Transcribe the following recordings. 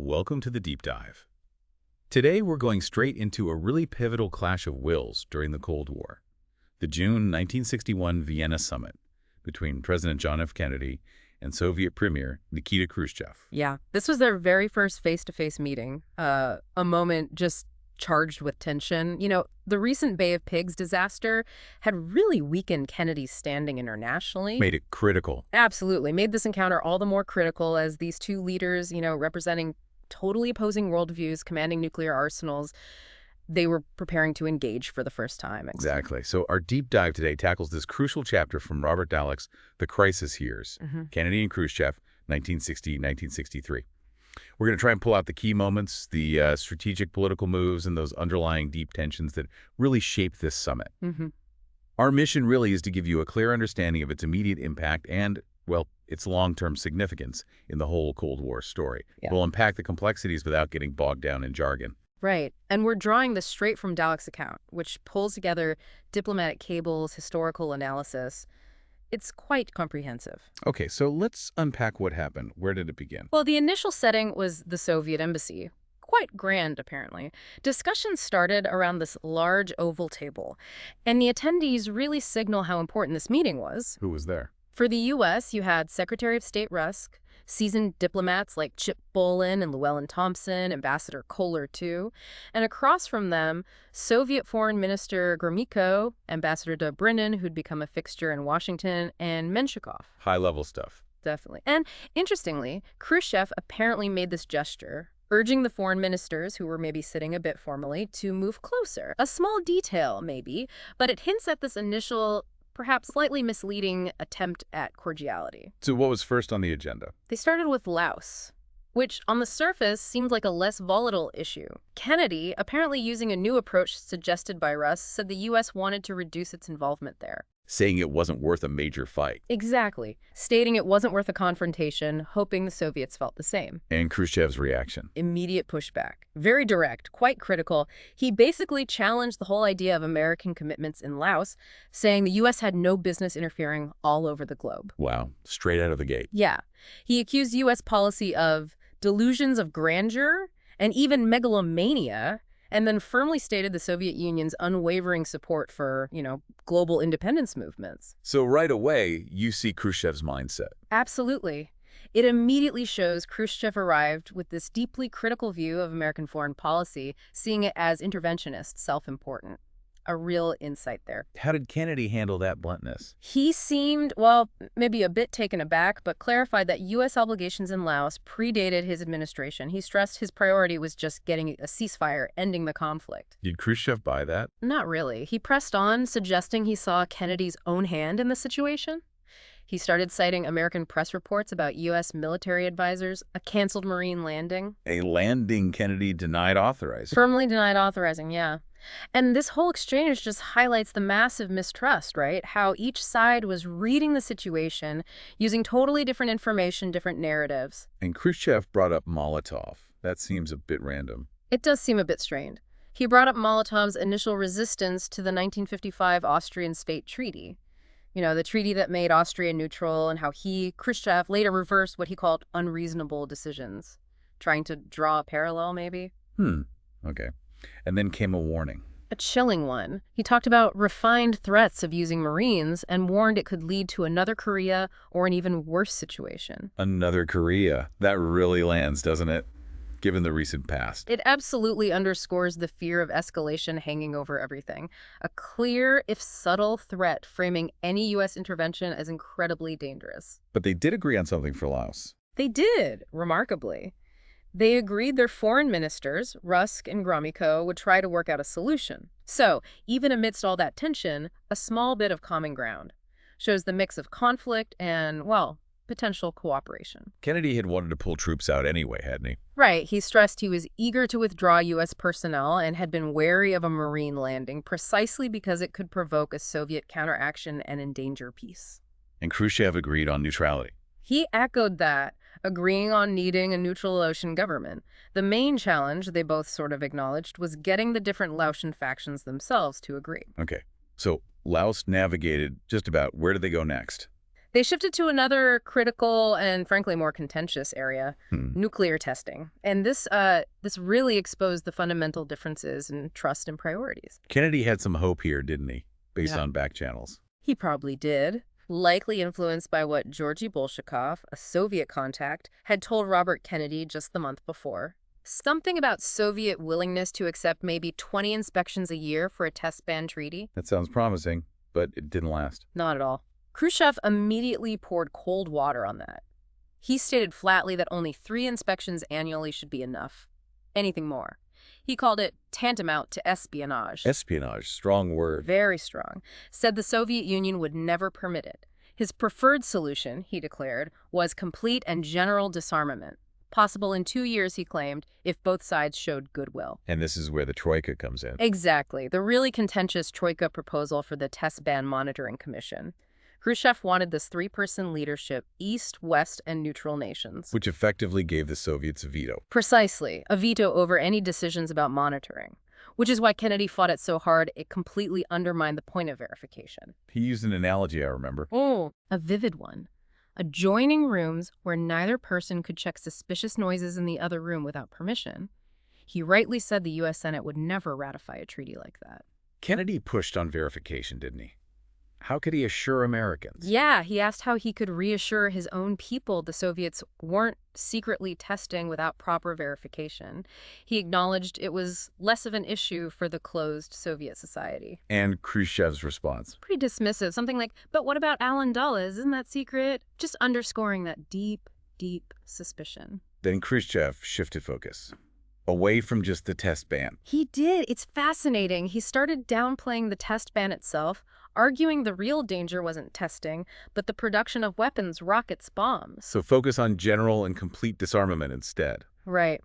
welcome to the Deep Dive. Today we're going straight into a really pivotal clash of wills during the Cold War, the June 1961 Vienna summit between President John F. Kennedy and Soviet Premier Nikita Khrushchev. Yeah, this was their very first face-to-face meeting, a moment just charged with tension. The recent Bay of Pigs disaster had really weakened Kennedy's standing internationally. Made it critical. Absolutely. Made this encounter all the more critical as these two leaders, representing totally opposing worldviews, commanding nuclear arsenals, they were preparing to engage for the first time. Exactly. So our deep dive today tackles this crucial chapter from Robert Dallek's The Crisis Years, Kennedy and Khrushchev, 1960-1963. We're going to try and pull out the key moments, the strategic political moves, and those underlying deep tensions that really shaped this summit. Our mission really is to give you a clear understanding of its immediate impact and, well, its long-term significance in the whole Cold War story. Yeah. We'll unpack the complexities without getting bogged down in jargon. Right. And we're drawing this straight from Dallek's account, which pulls together diplomatic cables, historical analysis. It's quite comprehensive. Okay, so let's unpack what happened. Where did it begin? Well, the initial setting was the Soviet embassy. Quite grand, apparently. Discussions started around this large oval table, and the attendees really signal how important this meeting was. Who was there? For the U.S., you had Secretary of State Rusk, seasoned diplomats like Chip Bolin and Llewellyn Thompson, Ambassador Kohler, too. And across from them, Soviet Foreign Minister Gromyko, Ambassador Dobrynin, who'd become a fixture in Washington, and Menshikov. High-level stuff. Definitely. And interestingly, Khrushchev apparently made this gesture, urging the foreign ministers, who were maybe sitting a bit formally, to move closer. A small detail, maybe, but it hints at this initial, perhaps slightly misleading attempt at cordiality. So what was first on the agenda? They started with Laos, which on the surface seemed like a less volatile issue. Kennedy, apparently using a new approach suggested by Russ, said the U.S. wanted to reduce its involvement there. Saying it wasn't worth a major fight. Exactly. Stating it wasn't worth a confrontation, hoping the Soviets felt the same. And Khrushchev's reaction? Immediate pushback. Very direct, quite critical. He basically challenged the whole idea of American commitments in Laos, saying the U.S. had no business interfering all over the globe. Wow. Straight out of the gate. Yeah. He accused U.S. policy of delusions of grandeur and even megalomania, and then firmly stated the Soviet Union's unwavering support for, global independence movements. So right away, you see Khrushchev's mindset. Absolutely. It immediately shows Khrushchev arrived with this deeply critical view of American foreign policy, seeing it as interventionist, self-important. A real insight there. How did Kennedy handle that bluntness? He seemed, well, maybe a bit taken aback, but clarified that U.S. obligations in Laos predated his administration. He stressed his priority was just getting a ceasefire, ending the conflict. Did Khrushchev buy that? Not really. He pressed on, suggesting he saw Kennedy's own hand in the situation. He started citing American press reports about U.S. military advisors, a canceled Marine landing. A landing Kennedy denied authorizing. Firmly denied authorizing, yeah. And this whole exchange just highlights the massive mistrust, right? How each side was reading the situation, using totally different information, different narratives. And Khrushchev brought up Molotov. That seems a bit random. It does seem a bit strained. He brought up Molotov's initial resistance to the 1955 Austrian State Treaty. The treaty that made Austria neutral, and how Khrushchev, later reversed what he called unreasonable decisions. Trying to draw a parallel, maybe? Okay. And then came a warning. A chilling one. He talked about refined threats of using Marines and warned it could lead to another Korea or an even worse situation. Another Korea. That really lands, doesn't it? Given the recent past. It absolutely underscores the fear of escalation hanging over everything. A clear, if subtle, threat framing any U.S. intervention as incredibly dangerous. But they did agree on something for Laos. They did, remarkably. They agreed their foreign ministers, Rusk and Gromyko, would try to work out a solution. So, even amidst all that tension, a small bit of common ground shows the mix of conflict and, well, potential cooperation. Kennedy had wanted to pull troops out anyway, hadn't he? Right. He stressed he was eager to withdraw U.S. personnel and had been wary of a Marine landing precisely because it could provoke a Soviet counteraction and endanger peace. And Khrushchev agreed on neutrality. He echoed that, agreeing on needing a neutral Laotian government. The main challenge, they both sort of acknowledged, was getting the different Laotian factions themselves to agree. Okay. So Laos navigated just about. Where did they go next? They shifted to another critical and, frankly, more contentious area, Hmm. nuclear testing. And this really exposed the fundamental differences in trust and priorities. Kennedy had some hope here, didn't he? Based Yeah. on back channels. He probably did, likely influenced by what Georgy Bolshakov, a Soviet contact, had told Robert Kennedy just the month before. Something about Soviet willingness to accept maybe 20 inspections a year for a test ban treaty? That sounds promising, but it didn't last. Not at all. Khrushchev immediately poured cold water on that. He stated flatly that only 3 inspections annually should be enough. Anything more. He called it tantamount to espionage. Espionage, strong word. Very strong. Said the Soviet Union would never permit it. His preferred solution, he declared, was complete and general disarmament. Possible in 2 years, he claimed, if both sides showed goodwill. And this is where the Troika comes in. Exactly. The really contentious Troika proposal for the Test Ban Monitoring Commission. Khrushchev wanted this 3-person leadership, East, West, and neutral nations. Which effectively gave the Soviets a veto. Precisely, a veto over any decisions about monitoring. Which is why Kennedy fought it so hard it completely undermined the point of verification. He used an analogy, I remember. Oh, a vivid one. Adjoining rooms where neither person could check suspicious noises in the other room without permission. He rightly said the U.S. Senate would never ratify a treaty like that. Kennedy pushed on verification, didn't he? How could he assure Americans? Yeah, he asked how he could reassure his own people the Soviets weren't secretly testing without proper verification. He acknowledged it was less of an issue for the closed Soviet society. And Khrushchev's response. Pretty dismissive, something like, but what about Alan Dulles? Isn't that secret? Just underscoring that deep, deep suspicion. Then Khrushchev shifted focus. Away from just the test ban. He did. It's fascinating. He started downplaying the test ban itself, arguing the real danger wasn't testing, but the production of weapons, rockets, bombs. So focus on general and complete disarmament instead. Right.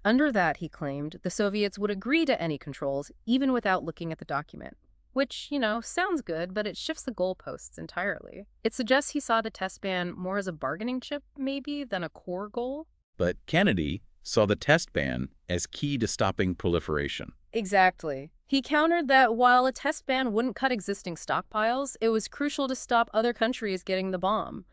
Under that, he claimed, the Soviets would agree to any controls, even without looking at the document. Which, sounds good, but it shifts the goalposts entirely. It suggests he saw the test ban more as a bargaining chip, maybe, than a core goal. But Kennedy saw the test ban as key to stopping proliferation. Exactly. He countered that while a test ban wouldn't cut existing stockpiles, it was crucial to stop other countries getting the bomb.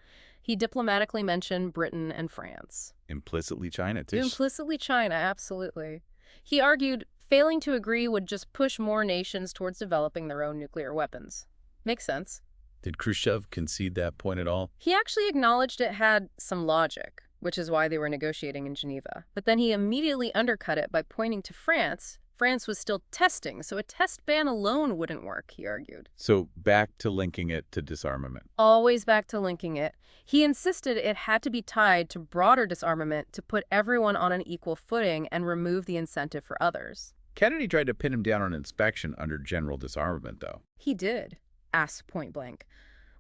He diplomatically mentioned Britain and France. Implicitly China, too. Implicitly China, absolutely. He argued failing to agree would just push more nations towards developing their own nuclear weapons. Makes sense. Did Khrushchev concede that point at all? He actually acknowledged it had some logic, which is why they were negotiating in Geneva. But then he immediately undercut it by pointing to France. France was still testing, so a test ban alone wouldn't work, he argued. So back to linking it to disarmament. Always back to linking it. He insisted it had to be tied to broader disarmament to put everyone on an equal footing and remove the incentive for others. Kennedy tried to pin him down on inspection under general disarmament, though. He did. Asked point blank.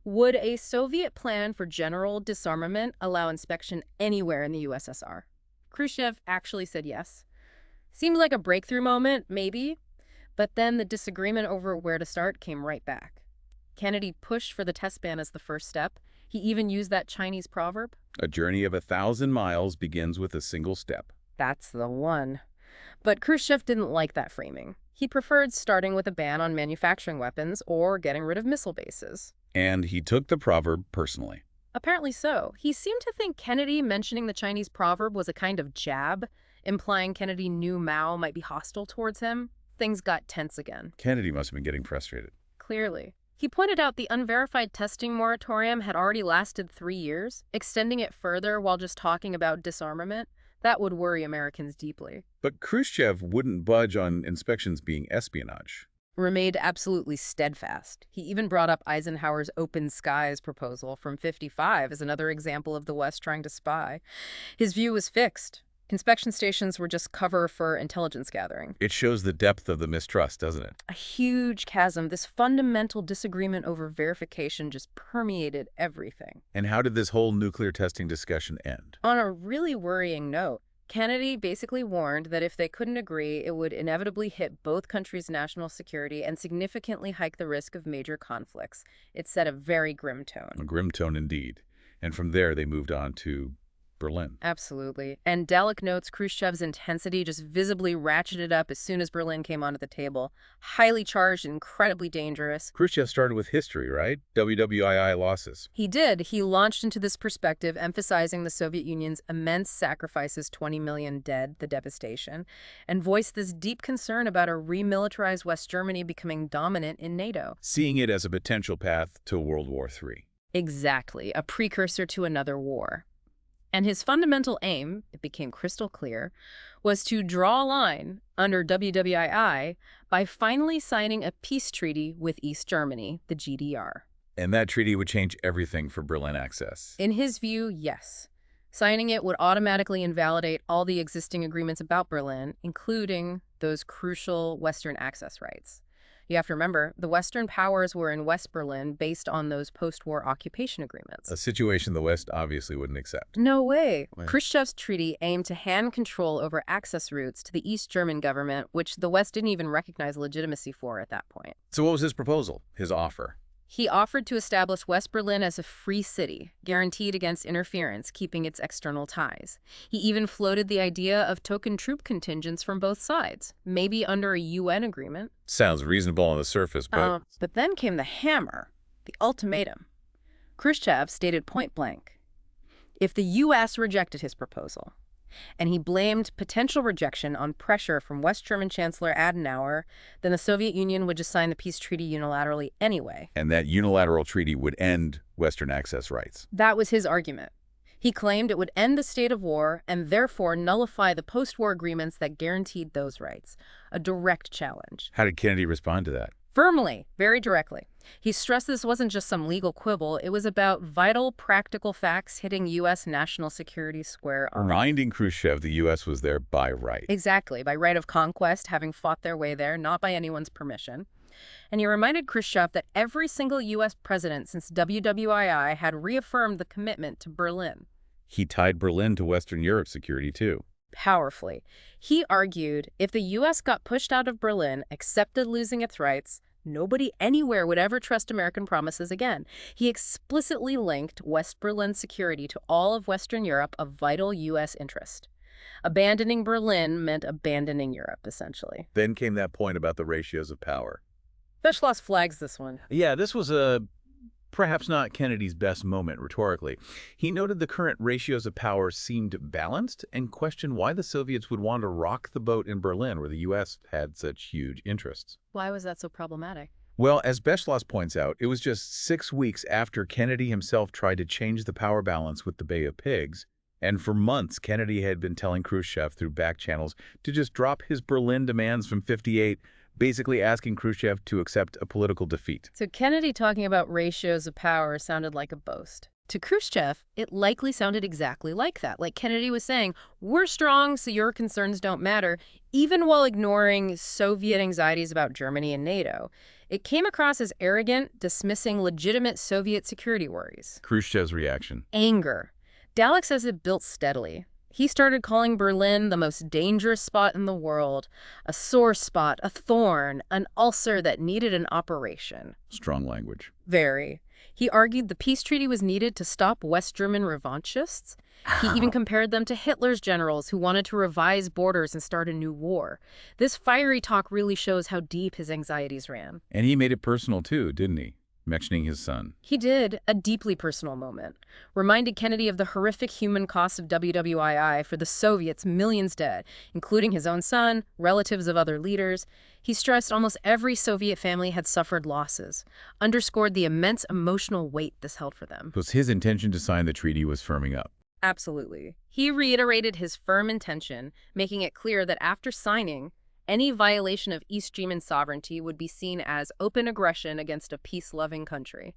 Would a Soviet plan for general disarmament allow inspection anywhere in the USSR? Khrushchev actually said yes. Seemed like a breakthrough moment, maybe, but then the disagreement over where to start came right back. Kennedy pushed for the test ban as the first step. He even used that Chinese proverb. A journey of 1,000 miles begins with a single step. That's the one. But Khrushchev didn't like that framing. He preferred starting with a ban on manufacturing weapons or getting rid of missile bases. And he took the proverb personally. Apparently so. He seemed to think Kennedy mentioning the Chinese proverb was a kind of jab, implying Kennedy knew Mao might be hostile towards him. Things got tense again. Kennedy must have been getting frustrated. Clearly. He pointed out the unverified testing moratorium had already lasted 3 years. Extending it further while just talking about disarmament, that would worry Americans deeply. But Khrushchev wouldn't budge on inspections being espionage. Remained absolutely steadfast. He even brought up Eisenhower's open skies proposal from '55 as another example of the West trying to spy. His view was fixed. Inspection stations were just cover for intelligence gathering. It shows the depth of the mistrust, doesn't it? A huge chasm. This fundamental disagreement over verification just permeated everything. And how did this whole nuclear testing discussion end? On a really worrying note, Kennedy basically warned that if they couldn't agree, it would inevitably hit both countries' national security and significantly hike the risk of major conflicts. It set a very grim tone. A grim tone indeed. And from there, they moved on to Berlin. Absolutely. And Dalek notes Khrushchev's intensity just visibly ratcheted up as soon as Berlin came onto the table. Highly charged and incredibly dangerous. Khrushchev started with history, right? WWII losses. He did. He launched into this perspective, emphasizing the Soviet Union's immense sacrifices, 20 million dead, the devastation, and voiced this deep concern about a remilitarized West Germany becoming dominant in NATO. Seeing it as a potential path to World War III. Exactly, a precursor to another war. And his fundamental aim, it became crystal clear, was to draw a line under WWII by finally signing a peace treaty with East Germany, the GDR. And that treaty would change everything for Berlin access. In his view, yes. Signing it would automatically invalidate all the existing agreements about Berlin, including those crucial Western access rights. You have to remember, the Western powers were in West Berlin based on those post-war occupation agreements. A situation the West obviously wouldn't accept. No way. Right. Khrushchev's treaty aimed to hand control over access routes to the East German government, which the West didn't even recognize legitimacy for at that point. So what was his proposal, his offer? He offered to establish West Berlin as a free city, guaranteed against interference, keeping its external ties. He even floated the idea of token troop contingents from both sides, maybe under a UN agreement. Sounds reasonable on the surface, but... But then came the hammer, the ultimatum. Khrushchev stated point blank, if the U.S. rejected his proposal, and he blamed potential rejection on pressure from West German Chancellor Adenauer, then the Soviet Union would just sign the peace treaty unilaterally anyway. And that unilateral treaty would end Western access rights. That was his argument. He claimed it would end the state of war and therefore nullify the post-war agreements that guaranteed those rights. A direct challenge. How did Kennedy respond to that? Firmly, very directly. He stressed this wasn't just some legal quibble. It was about vital, practical facts hitting U.S. national security square on. Reminding Khrushchev the U.S. was there by right. Exactly, by right of conquest, having fought their way there, not by anyone's permission. And he reminded Khrushchev that every single U.S. president since WWII had reaffirmed the commitment to Berlin. He tied Berlin to Western Europe's security, too. Powerfully. He argued if the U.S. got pushed out of Berlin, accepted losing its rights, nobody anywhere would ever trust American promises again. He explicitly linked West Berlin's security to all of Western Europe, a vital U.S. interest. Abandoning Berlin meant abandoning Europe, essentially. Then came that point about the ratios of power. Beschloss flags this one. Yeah, this was perhaps not Kennedy's best moment rhetorically. He noted the current ratios of power seemed balanced and questioned why the Soviets would want to rock the boat in Berlin where the U.S. had such huge interests. Why was that so problematic? Well, as Beschloss points out, it was just 6 weeks after Kennedy himself tried to change the power balance with the Bay of Pigs, and for months Kennedy had been telling Khrushchev through back channels to just drop his Berlin demands from '58, basically asking Khrushchev to accept a political defeat. So Kennedy talking about ratios of power sounded like a boast. To Khrushchev, it likely sounded exactly like that. Like Kennedy was saying, we're strong, so your concerns don't matter, even while ignoring Soviet anxieties about Germany and NATO. It came across as arrogant, dismissing legitimate Soviet security worries. Khrushchev's reaction? Anger. Dalek says it built steadily. He started calling Berlin the most dangerous spot in the world, a sore spot, a thorn, an ulcer that needed an operation. Strong language. Very. He argued the peace treaty was needed to stop West German revanchists. He even compared them to Hitler's generals who wanted to revise borders and start a new war. This fiery talk really shows how deep his anxieties ran. And he made it personal too, didn't he? Mentioning his son. He did, a deeply personal moment. Reminded Kennedy of the horrific human costs of WWII for the Soviets, millions dead, including his own son, relatives of other leaders. He stressed almost every Soviet family had suffered losses, underscored the immense emotional weight this held for them. Because his intention to sign the treaty was firming up. Absolutely. He reiterated his firm intention, making it clear that after signing, any violation of East German sovereignty would be seen as open aggression against a peace-loving country,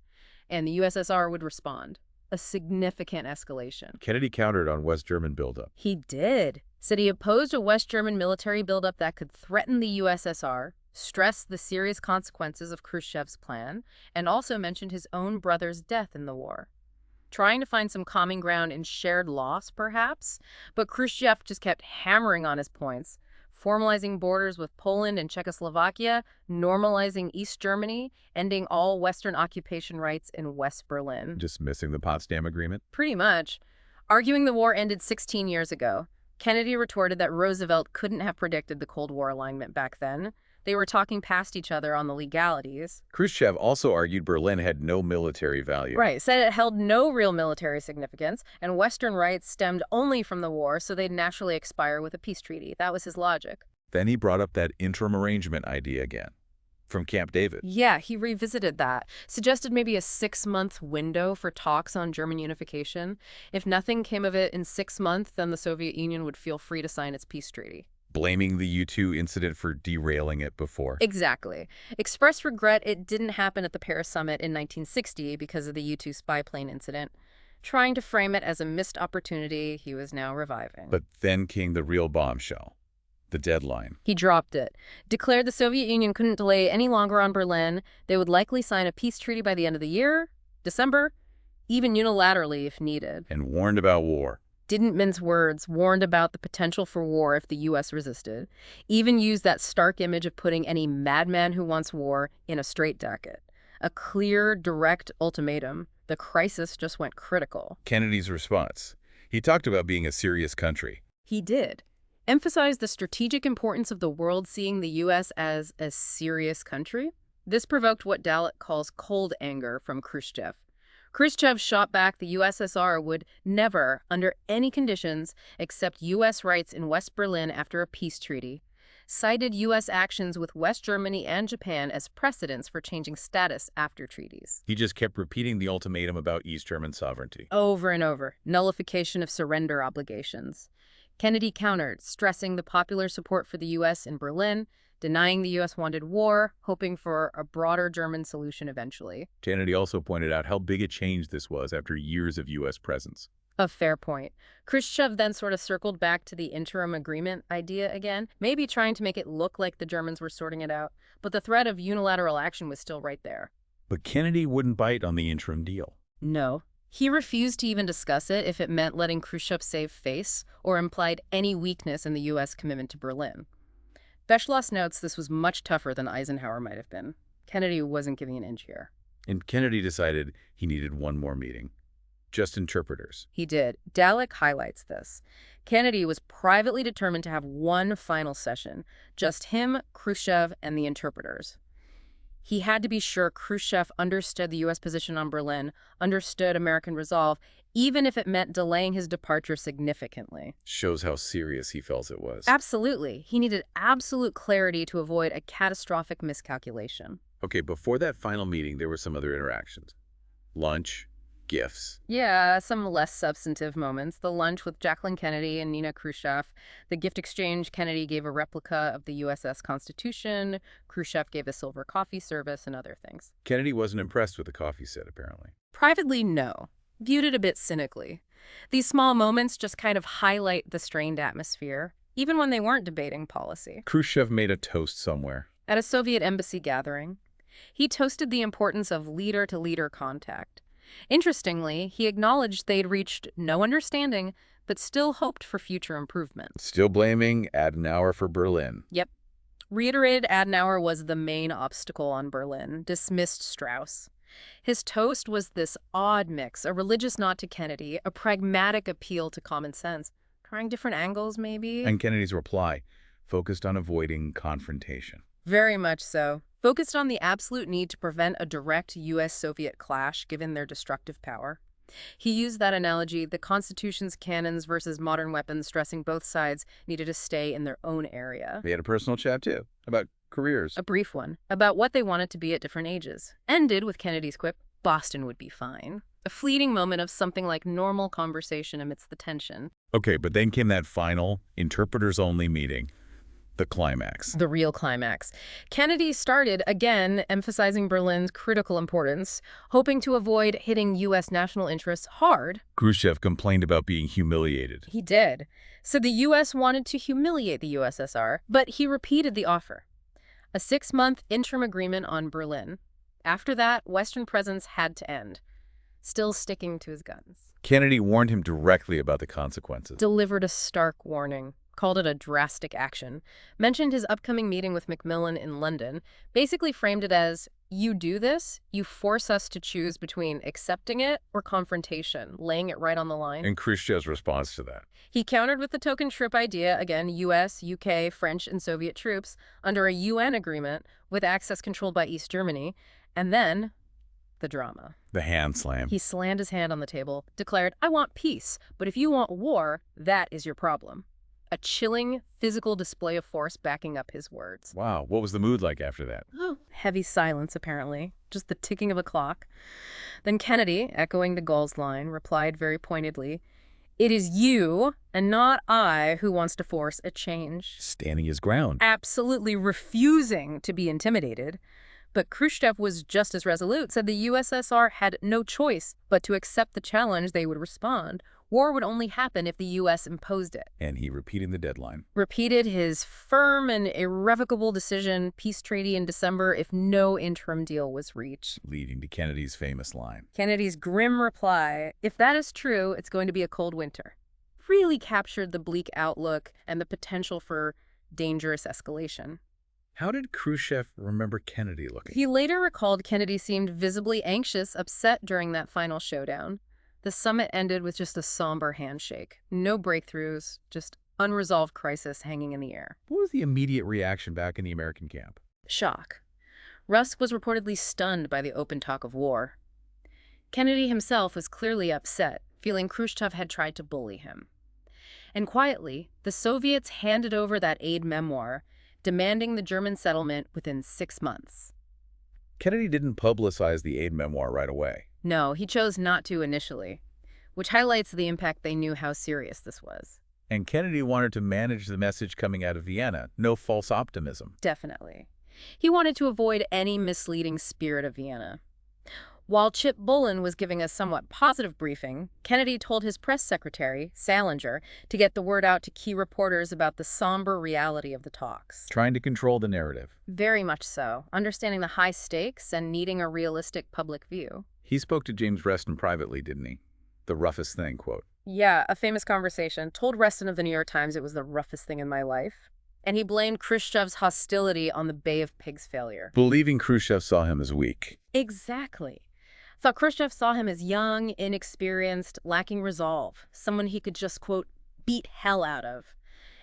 and the USSR would respond. A significant escalation. Kennedy countered on West German buildup. He did. Said he opposed a West German military buildup that could threaten the USSR, stressed the serious consequences of Khrushchev's plan, and also mentioned his own brother's death in the war. Trying to find some common ground in shared loss, perhaps, but Khrushchev just kept hammering on his points, formalizing borders with Poland and Czechoslovakia, normalizing East Germany, ending all Western occupation rights in West Berlin. Dismissing the Potsdam Agreement? Pretty much. Arguing the war ended 16 years ago, Kennedy retorted that Roosevelt couldn't have predicted the Cold War alignment back then. They were talking past each other on the legalities. Khrushchev also argued Berlin had no military value. Right, said it held no real military significance, and Western rights stemmed only from the war, so they'd naturally expire with a peace treaty. That was his logic. Then he brought up that interim arrangement idea again, from Camp David. Yeah, he revisited that, suggested maybe a 6-month window for talks on German unification. If nothing came of it in 6 months, then the Soviet Union would feel free to sign its peace treaty. Blaming the U-2 incident for derailing it before. Exactly. Expressed regret it didn't happen at the Paris summit in 1960 because of the U-2 spy plane incident. Trying to frame it as a missed opportunity he was now reviving. But then came the real bombshell, the deadline. He dropped it, declared the Soviet Union couldn't delay any longer on Berlin. They would likely sign a peace treaty by the end of the year, December, even unilaterally if needed. And warned about war. Didn't mince words, warned about the potential for war if the U.S. resisted. Even used that stark image of putting any madman who wants war in a straitjacket. A clear, direct ultimatum. The crisis just went critical. Kennedy's response. He talked about being a serious country. He did. Emphasized the strategic importance of the world seeing the U.S. as a serious country. This provoked what Dalek calls cold anger from Khrushchev. Khrushchev shot back the USSR would never, under any conditions, accept U.S. rights in West Berlin after a peace treaty, cited U.S. actions with West Germany and Japan as precedents for changing status after treaties. He just kept repeating the ultimatum about East German sovereignty. Over and over. Nullification of surrender obligations. Kennedy countered, stressing the popular support for the U.S. in Berlin, denying the U.S. wanted war, hoping for a broader German solution eventually. Kennedy also pointed out how big a change this was after years of U.S. presence. A fair point. Khrushchev then sort of circled back to the interim agreement idea again, maybe trying to make it look like the Germans were sorting it out, but the threat of unilateral action was still right there. But Kennedy wouldn't bite on the interim deal. No. He refused to even discuss it if it meant letting Khrushchev save face or implied any weakness in the U.S. commitment to Berlin. Beschloss notes this was much tougher than Eisenhower might have been. Kennedy wasn't giving an inch here. And Kennedy decided he needed one more meeting. Just interpreters. He did. Dalek highlights this. Kennedy was privately determined to have one final session. Just him, Khrushchev, and the interpreters. He had to be sure Khrushchev understood the U.S. position on Berlin, understood American resolve, even if it meant delaying his departure significantly. Shows how serious he felt it was. Absolutely. He needed absolute clarity to avoid a catastrophic miscalculation. Okay, before that final meeting, there were some other interactions. Lunch, gifts. Yeah, some less substantive moments. The lunch with Jacqueline Kennedy and Nina Khrushchev. The gift exchange, Kennedy gave a replica of the USS Constitution. Khrushchev gave a silver coffee service and other things. Kennedy wasn't impressed with the coffee set, apparently. Privately, no. Viewed it a bit cynically. These small moments just kind of highlight the strained atmosphere, even when they weren't debating policy. Khrushchev made a toast somewhere. At a Soviet embassy gathering, he toasted the importance of leader-to-leader contact. Interestingly, he acknowledged they'd reached no understanding, but still hoped for future improvement. Still blaming Adenauer for Berlin. Yep. Reiterated Adenauer was the main obstacle on Berlin, dismissed Strauss. His toast was this odd mix, a religious nod to Kennedy, a pragmatic appeal to common sense. Trying different angles, maybe? And Kennedy's reply focused on avoiding confrontation. Very much so. Focused on the absolute need to prevent a direct U.S.-Soviet clash given their destructive power. He used that analogy, the Constitution's cannons versus modern weapons, stressing both sides needed to stay in their own area. They had a personal chat, too, about careers. A brief one, about what they wanted to be at different ages. Ended with Kennedy's quip, "Boston would be fine." A fleeting moment of something like normal conversation amidst the tension. Okay, but then came that final, interpreters-only meeting. The climax. The real climax. Kennedy started, again, emphasizing Berlin's critical importance, hoping to avoid hitting U.S. national interests hard. Khrushchev complained about being humiliated. He did. So the U.S. wanted to humiliate the USSR, but he repeated the offer. A 6-month interim agreement on Berlin. After that, Western presence had to end. Still sticking to his guns. Kennedy warned him directly about the consequences. Delivered a stark warning. Called it a drastic action, mentioned his upcoming meeting with Macmillan in London, basically framed it as, You do this, you force us to choose between accepting it or confrontation, laying it right on the line. And Khrushchev's response to that? He countered with the token trip idea, again, US, UK, French, and Soviet troops under a UN agreement with access controlled by East Germany. And then, the drama. The hand slam. He slammed his hand on the table, declared, "I want peace, but if you want war, that is your problem." A chilling physical display of force backing up his words. Wow, what was the mood like after that? Oh, heavy silence, apparently. Just the ticking of a clock. Then Kennedy, echoing de Gaulle's line, replied very pointedly, "It is you, and not I, who wants to force a change." Standing his ground. Absolutely refusing to be intimidated. But Khrushchev was just as resolute, said the USSR had no choice but to accept the challenge. They would respond. War would only happen if the U.S. imposed it. And he repeated the deadline. Repeated his firm and irrevocable decision, peace treaty in December, if no interim deal was reached. Leading to Kennedy's famous line. Kennedy's grim reply, "If that is true, it's going to be a cold winter," really captured the bleak outlook and the potential for dangerous escalation. How did Khrushchev remember Kennedy looking? He later recalled Kennedy seemed visibly anxious, upset during that final showdown. The summit ended with just a somber handshake. No breakthroughs, just unresolved crisis hanging in the air. What was the immediate reaction back in the American camp? Shock. Rusk was reportedly stunned by the open talk of war. Kennedy himself was clearly upset, feeling Khrushchev had tried to bully him. And quietly, the Soviets handed over that aid memoir, demanding the German settlement within 6 months. Kennedy didn't publicize the aid memoir right away. No, he chose not to initially, which highlights the impact they knew how serious this was. And Kennedy wanted to manage the message coming out of Vienna. No false optimism. Definitely. He wanted to avoid any misleading spirit of Vienna. While Chip Bullen was giving a somewhat positive briefing, Kennedy told his press secretary, Salinger, to get the word out to key reporters about the somber reality of the talks. Trying to control the narrative. Very much so, understanding the high stakes and needing a realistic public view. He spoke to James Reston privately, didn't he? The roughest thing, quote. Yeah, a famous conversation. Told Reston of the New York Times it was the roughest thing in my life. And he blamed Khrushchev's hostility on the Bay of Pigs failure. Believing Khrushchev saw him as weak. Exactly. Thought Khrushchev saw him as young, inexperienced, lacking resolve, someone he could just, quote, beat hell out of.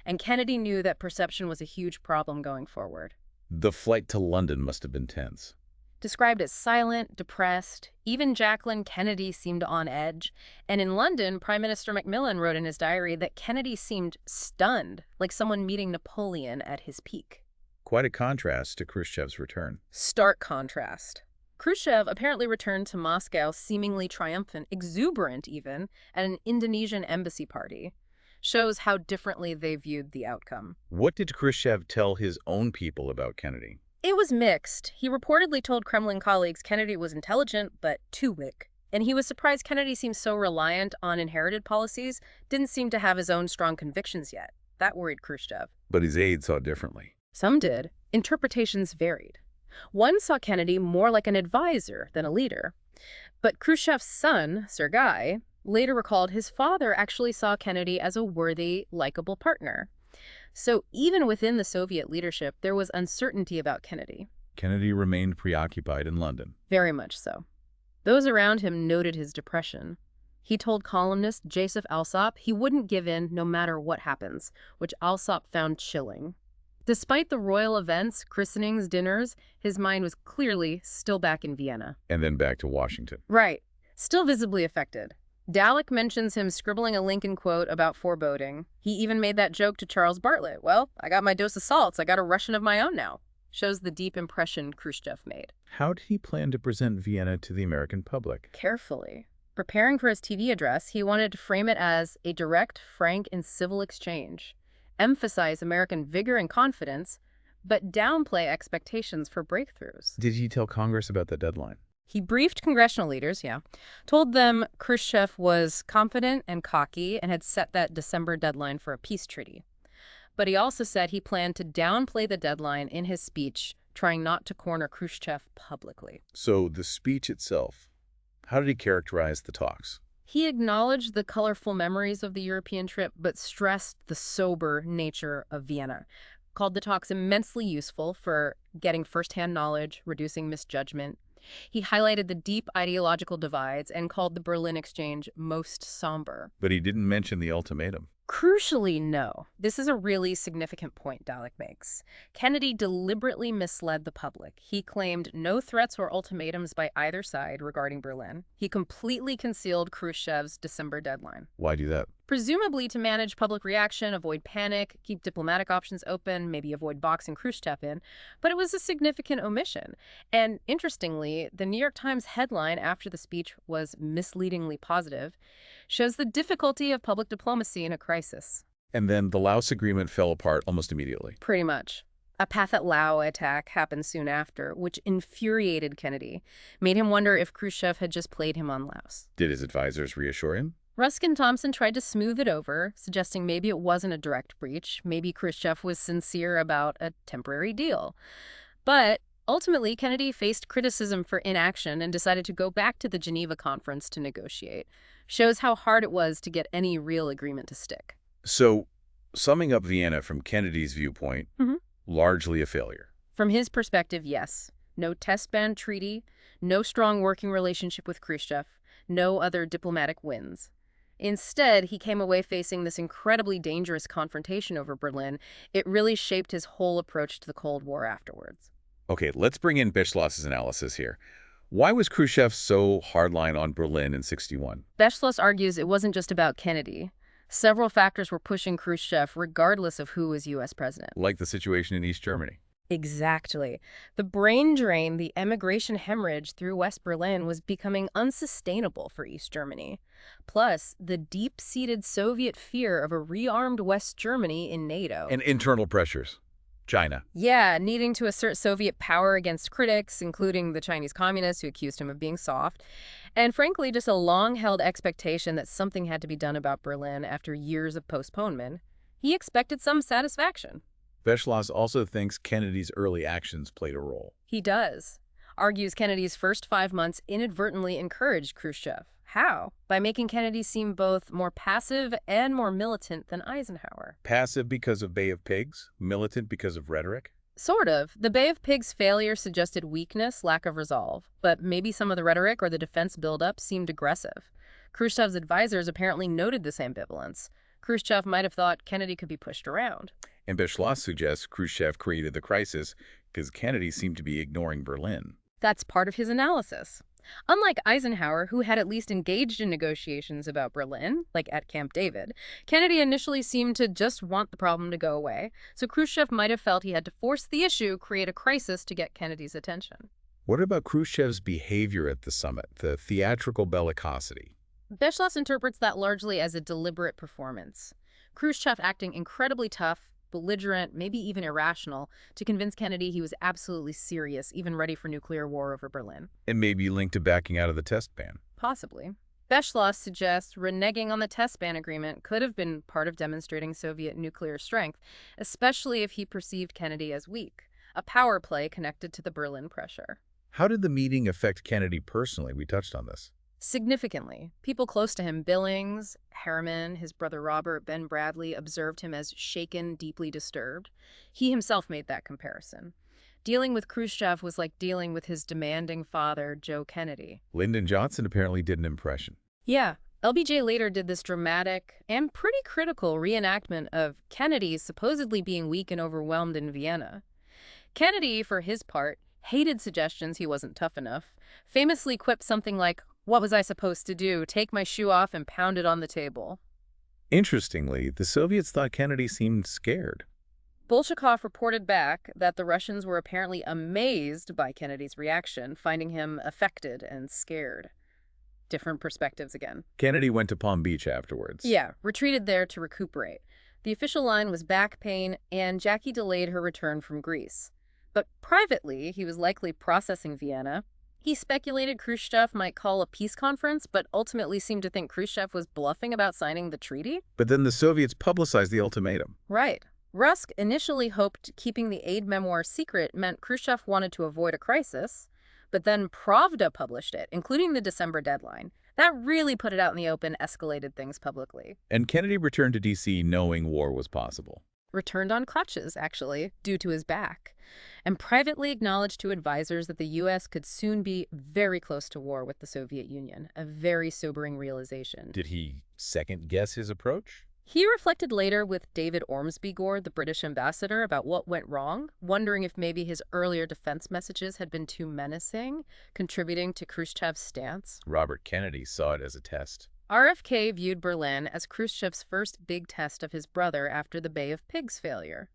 And Kennedy knew that perception was a huge problem going forward. The flight to London must have been tense. Described as silent, depressed, even Jacqueline Kennedy seemed on edge. And in London, Prime Minister Macmillan wrote in his diary that Kennedy seemed stunned, like someone meeting Napoleon at his peak. Quite a contrast to Khrushchev's return. Stark contrast. Khrushchev apparently returned to Moscow seemingly triumphant, exuberant even, at an Indonesian embassy party. Shows how differently they viewed the outcome. What did Khrushchev tell his own people about Kennedy? It was mixed. He reportedly told Kremlin colleagues Kennedy was intelligent, but too weak. And he was surprised Kennedy seemed so reliant on inherited policies, didn't seem to have his own strong convictions yet. That worried Khrushchev. But his aides saw differently. Some did. Interpretations varied. One saw Kennedy more like an advisor than a leader. But Khrushchev's son, Sergei, later recalled his father actually saw Kennedy as a worthy, likable partner. So even within the Soviet leadership, there was uncertainty about Kennedy. Kennedy remained preoccupied in London. Very much so. Those around him noted his depression. He told columnist Joseph Alsop he wouldn't give in no matter what happens, which Alsop found chilling. Despite the royal events, christenings, dinners, his mind was clearly still back in Vienna. And then back to Washington. Right. Still visibly affected. Dalek mentions him scribbling a Lincoln quote about foreboding. He even made that joke to Charles Bartlett. Well, I got my dose of salts. I got a Russian of my own now. Shows the deep impression Khrushchev made. How did he plan to present Vienna to the American public? Carefully. Preparing for his TV address, he wanted to frame it as a direct, frank, and civil exchange. Emphasize American vigor and confidence, but downplay expectations for breakthroughs. Did he tell Congress about the deadline? He briefed congressional leaders, told them Khrushchev was confident and cocky and had set that December deadline for a peace treaty. But he also said he planned to downplay the deadline in his speech, trying not to corner Khrushchev publicly. So the speech itself, how did he characterize the talks? He acknowledged the colorful memories of the European trip, but stressed the sober nature of Vienna. called the talks immensely useful for getting firsthand knowledge, reducing misjudgment. He highlighted the deep ideological divides and called the Berlin Exchange most somber. But he didn't mention the ultimatum. Crucially, no. This is a really significant point Dalek makes. Kennedy deliberately misled the public. He claimed no threats or ultimatums by either side regarding Berlin. He completely concealed Khrushchev's December deadline. Why do that? Presumably to manage public reaction, avoid panic, keep diplomatic options open, maybe avoid boxing Khrushchev in. But it was a significant omission. And interestingly, the New York Times headline after the speech was misleadingly positive, shows the difficulty of public diplomacy in a crisis. And then the Laos agreement fell apart almost immediately. Pretty much. A Pathet Lao attack happened soon after, which infuriated Kennedy, made him wonder if Khrushchev had just played him on Laos. Did his advisors reassure him? Rusk and Thompson tried to smooth it over, suggesting maybe it wasn't a direct breach, maybe Khrushchev was sincere about a temporary deal. But ultimately, Kennedy faced criticism for inaction and decided to go back to the Geneva conference to negotiate. Shows how hard it was to get any real agreement to stick. So, summing up Vienna from Kennedy's viewpoint, largely a failure. From his perspective, yes. No test ban treaty, no strong working relationship with Khrushchev, no other diplomatic wins. Instead, he came away facing this incredibly dangerous confrontation over Berlin. It really shaped his whole approach to the Cold War afterwards. Okay, let's bring in Beschloss's analysis here. Why was Khrushchev so hardline on Berlin in '61? Beschloss argues it wasn't just about Kennedy. Several factors were pushing Khrushchev regardless of who was U.S. president. Like the situation in East Germany. Exactly. The brain drain, the emigration hemorrhage through West Berlin was becoming unsustainable for East Germany. Plus, the deep-seated Soviet fear of a rearmed West Germany in NATO. And internal pressures. China. Yeah, needing to assert Soviet power against critics, including the Chinese communists who accused him of being soft. And frankly, just a long-held expectation that something had to be done about Berlin after years of postponement. He expected some satisfaction. Beschloss also thinks Kennedy's early actions played a role. He does. Argues Kennedy's first 5 months inadvertently encouraged Khrushchev. How? By making Kennedy seem both more passive and more militant than Eisenhower. Passive because of Bay of Pigs? Militant because of rhetoric? Sort of. The Bay of Pigs failure suggested weakness, lack of resolve. But maybe some of the rhetoric or the defense buildup seemed aggressive. Khrushchev's advisors apparently noted this ambivalence. Khrushchev might have thought Kennedy could be pushed around. And Beschloss suggests Khrushchev created the crisis because Kennedy seemed to be ignoring Berlin. That's part of his analysis. Unlike Eisenhower, who had at least engaged in negotiations about Berlin, like at Camp David, Kennedy initially seemed to just want the problem to go away, so Khrushchev might have felt he had to force the issue, create a crisis to get Kennedy's attention. What about Khrushchev's behavior at the summit, the theatrical bellicosity? Beschloss interprets that largely as a deliberate performance. Khrushchev acting incredibly tough, belligerent, maybe even irrational, to convince Kennedy he was absolutely serious, even ready for nuclear war over Berlin. And maybe linked to backing out of the test ban. Possibly. Beschloss suggests reneging on the test ban agreement could have been part of demonstrating Soviet nuclear strength, especially if he perceived Kennedy as weak, a power play connected to the Berlin pressure. How did the meeting affect Kennedy personally? We touched on this. Significantly. People close to him, Billings, Harriman, his brother Robert, Ben Bradley, observed him as shaken, deeply disturbed. He himself made that comparison. Dealing with Khrushchev was like dealing with his demanding father, Joe Kennedy. Lyndon Johnson apparently did an impression. Yeah. LBJ later did this dramatic and pretty critical reenactment of Kennedy supposedly being weak and overwhelmed in Vienna. Kennedy, for his part, hated suggestions he wasn't tough enough, famously quipped something like, "What was I supposed to do? Take my shoe off and pound it on the table." Interestingly, the Soviets thought Kennedy seemed scared. Bolshakov reported back that the Russians were apparently amazed by Kennedy's reaction, finding him affected and scared. Different perspectives again. Kennedy went to Palm Beach afterwards. Yeah, retreated there to recuperate. The official line was back pain, and Jackie delayed her return from Greece. But privately, he was likely processing Vienna. He speculated Khrushchev might call a peace conference, but ultimately seemed to think Khrushchev was bluffing about signing the treaty. But then the Soviets publicized the ultimatum. Right. Rusk initially hoped keeping the aid memoir secret meant Khrushchev wanted to avoid a crisis, but then Pravda published it, including the December deadline. That really put it out in the open, escalated things publicly. And Kennedy returned to D.C. knowing war was possible. returned on crutches, actually, due to his back, and privately acknowledged to advisors that the U.S. could soon be very close to war with the Soviet Union, a very sobering realization. Did he second-guess his approach? He reflected later with David Ormsby-Gord, the British ambassador, about what went wrong, wondering if maybe his earlier defense messages had been too menacing, contributing to Khrushchev's stance. Robert Kennedy saw it as a test. RFK viewed Berlin as Khrushchev's first big test of his brother after the Bay of Pigs failure.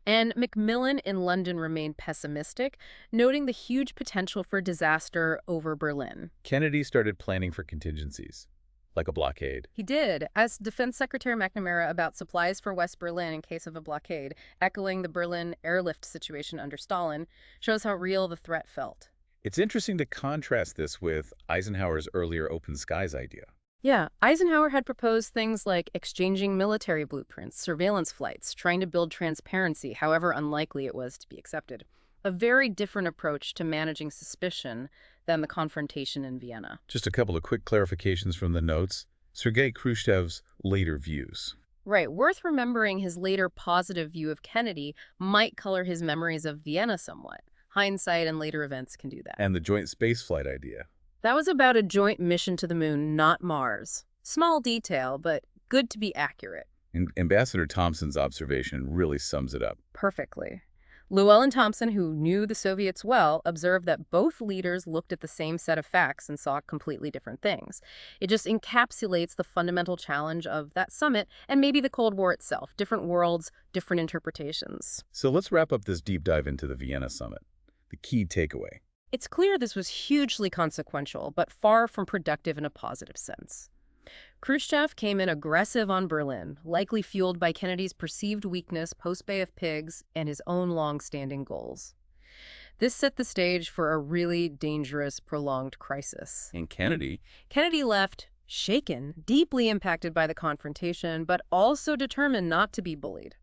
And Macmillan in London remained pessimistic, noting the huge potential for disaster over Berlin. Kennedy started planning for contingencies, like a blockade. He did, as Defense Secretary McNamara about supplies for West Berlin in case of a blockade, echoing the Berlin airlift situation under Stalin, shows how real the threat felt. It's interesting to contrast this with Eisenhower's earlier open skies idea. Yeah, Eisenhower had proposed things like exchanging military blueprints, surveillance flights, trying to build transparency, however unlikely it was to be accepted. A very different approach to managing suspicion than the confrontation in Vienna. Just a couple of quick clarifications from the notes. Sergei Khrushchev's later views. Right, worth remembering his later positive view of Kennedy might color his memories of Vienna somewhat. Hindsight and later events can do that. And the joint spaceflight idea. That was about a joint mission to the moon, not Mars. Small detail, but good to be accurate. And Ambassador Thompson's observation really sums it up. Perfectly. Llewellyn Thompson, who knew the Soviets well, observed that both leaders looked at the same set of facts and saw completely different things. It just encapsulates the fundamental challenge of that summit and maybe the Cold War itself. Different worlds, different interpretations. So let's wrap up this deep dive into the Vienna summit. The key takeaway. It's clear this was hugely consequential, but far from productive in a positive sense. Khrushchev came in aggressive on Berlin, likely fueled by Kennedy's perceived weakness post-Bay of Pigs and his own long-standing goals. This set the stage for a really dangerous, prolonged crisis. And Kennedy left shaken, deeply impacted by the confrontation, but also determined not to be bullied.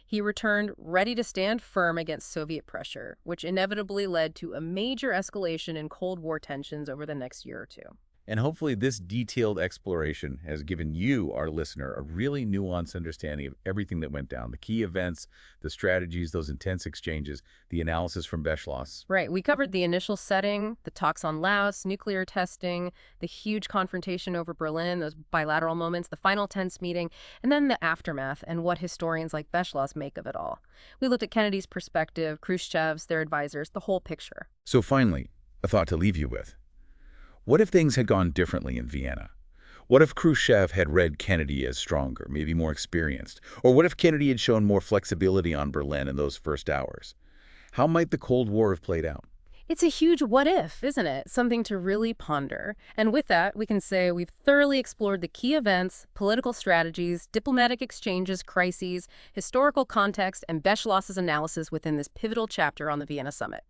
He returned ready to stand firm against Soviet pressure, which inevitably led to a major escalation in Cold War tensions over the next year or two. And hopefully this detailed exploration has given you, our listener, a really nuanced understanding of everything that went down. The key events, the strategies, those intense exchanges, the analysis from Beschloss. Right. We covered the initial setting, the talks on Laos, nuclear testing, the huge confrontation over Berlin, those bilateral moments, the final tense meeting, and then the aftermath and what historians like Beschloss make of it all. We looked at Kennedy's perspective, Khrushchev's, their advisors, the whole picture. So finally, a thought to leave you with. What if things had gone differently in Vienna? What if Khrushchev had read Kennedy as stronger, maybe more experienced? Or what if Kennedy had shown more flexibility on Berlin in those first hours? How might the Cold War have played out? It's a huge what if, isn't it? Something to really ponder. And with that, we can say we've thoroughly explored the key events, political strategies, diplomatic exchanges, crises, historical context, and Beschloss's analysis within this pivotal chapter on the Vienna summit.